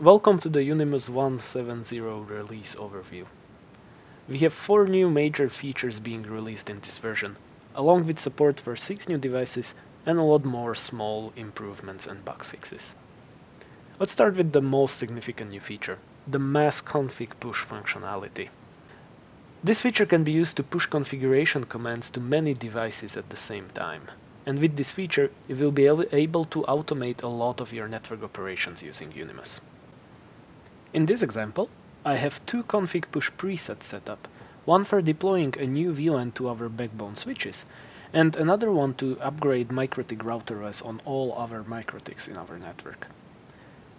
Welcome to the Unimus 1.7.0 release overview. We have 4 new major features being released in this version, along with support for 6 new devices and a lot more small improvements and bug fixes. Let's start with the most significant new feature, the mass config push functionality. This feature can be used to push configuration commands to many devices at the same time. And with this feature, you will be able to automate a lot of your network operations using Unimus. In this example, I have 2 config push presets set up, one for deploying a new VLAN to our backbone switches, and another one to upgrade MikroTik router OS on all other MikroTiks in our network.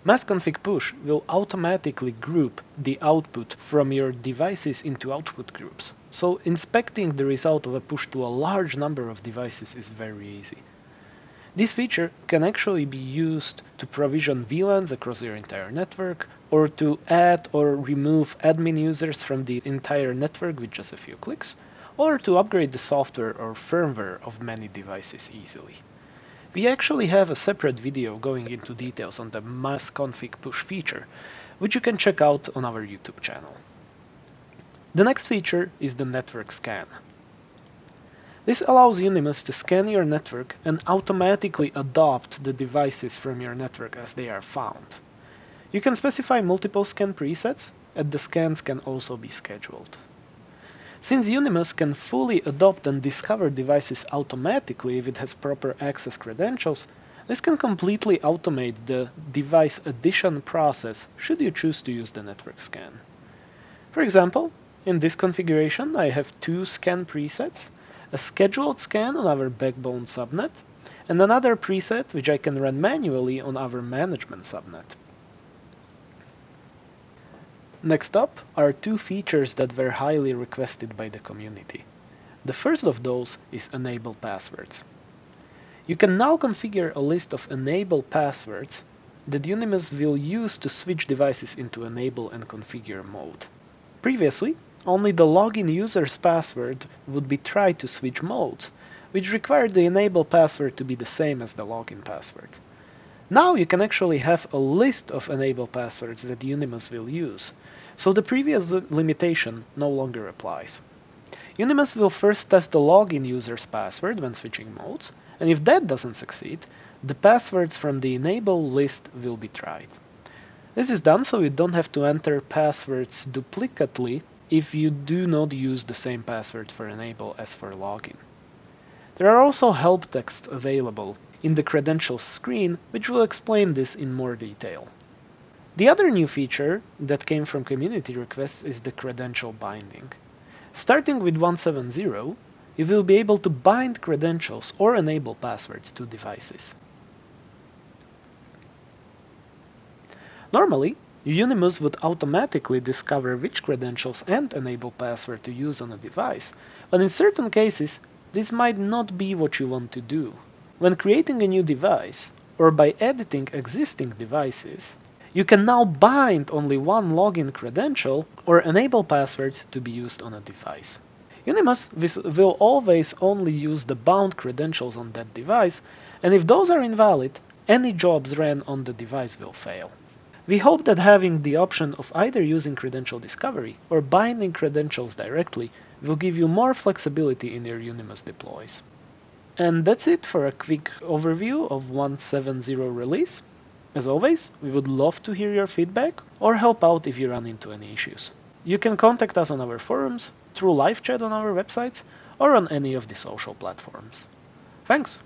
Mass config push will automatically group the output from your devices into output groups, so inspecting the result of a push to a large number of devices is very easy. This feature can actually be used to provision VLANs across your entire network, or to add or remove admin users from the entire network with just a few clicks, or to upgrade the software or firmware of many devices easily. We actually have a separate video going into details on the mass config push feature, which you can check out on our YouTube channel. The next feature is the network scan. This allows Unimus to scan your network and automatically adopt the devices from your network as they are found. You can specify multiple scan presets, and the scans can also be scheduled. Since Unimus can fully adopt and discover devices automatically if it has proper access credentials, this can completely automate the device addition process should you choose to use the network scan. For example, in this configuration I have 2 scan presets, a scheduled scan on our backbone subnet, and another preset which I can run manually on our management subnet. Next up are 2 features that were highly requested by the community. The first of those is Enable Passwords. You can now configure a list of enable passwords that Unimus will use to switch devices into enable and configure mode. Previously, only the login user's password would be tried to switch modes, which required the enable password to be the same as the login password. Now you can actually have a list of enable passwords that Unimus will use, so the previous limitation no longer applies. Unimus will first test the login user's password when switching modes, and if that doesn't succeed, the passwords from the enable list will be tried. This is done so you don't have to enter passwords duplicately if you do not use the same password for enable as for login. There are also help texts available in the credentials screen, which will explain this in more detail. The other new feature that came from community requests is the credential binding. Starting with 1.7.0, you will be able to bind credentials or enable passwords to devices. Normally, Unimus would automatically discover which credentials and enable password to use on a device, but in certain cases, this might not be what you want to do. When creating a new device, or by editing existing devices, you can now bind only one login credential or enable password to be used on a device. Unimus will always only use the bound credentials on that device, and if those are invalid, any jobs ran on the device will fail. We hope that having the option of either using credential discovery or binding credentials directly will give you more flexibility in your Unimus deploys. And that's it for a quick overview of 1.7.0 release. As always, we would love to hear your feedback or help out if you run into any issues. You can contact us on our forums, through live chat on our websites, or on any of the social platforms. Thanks!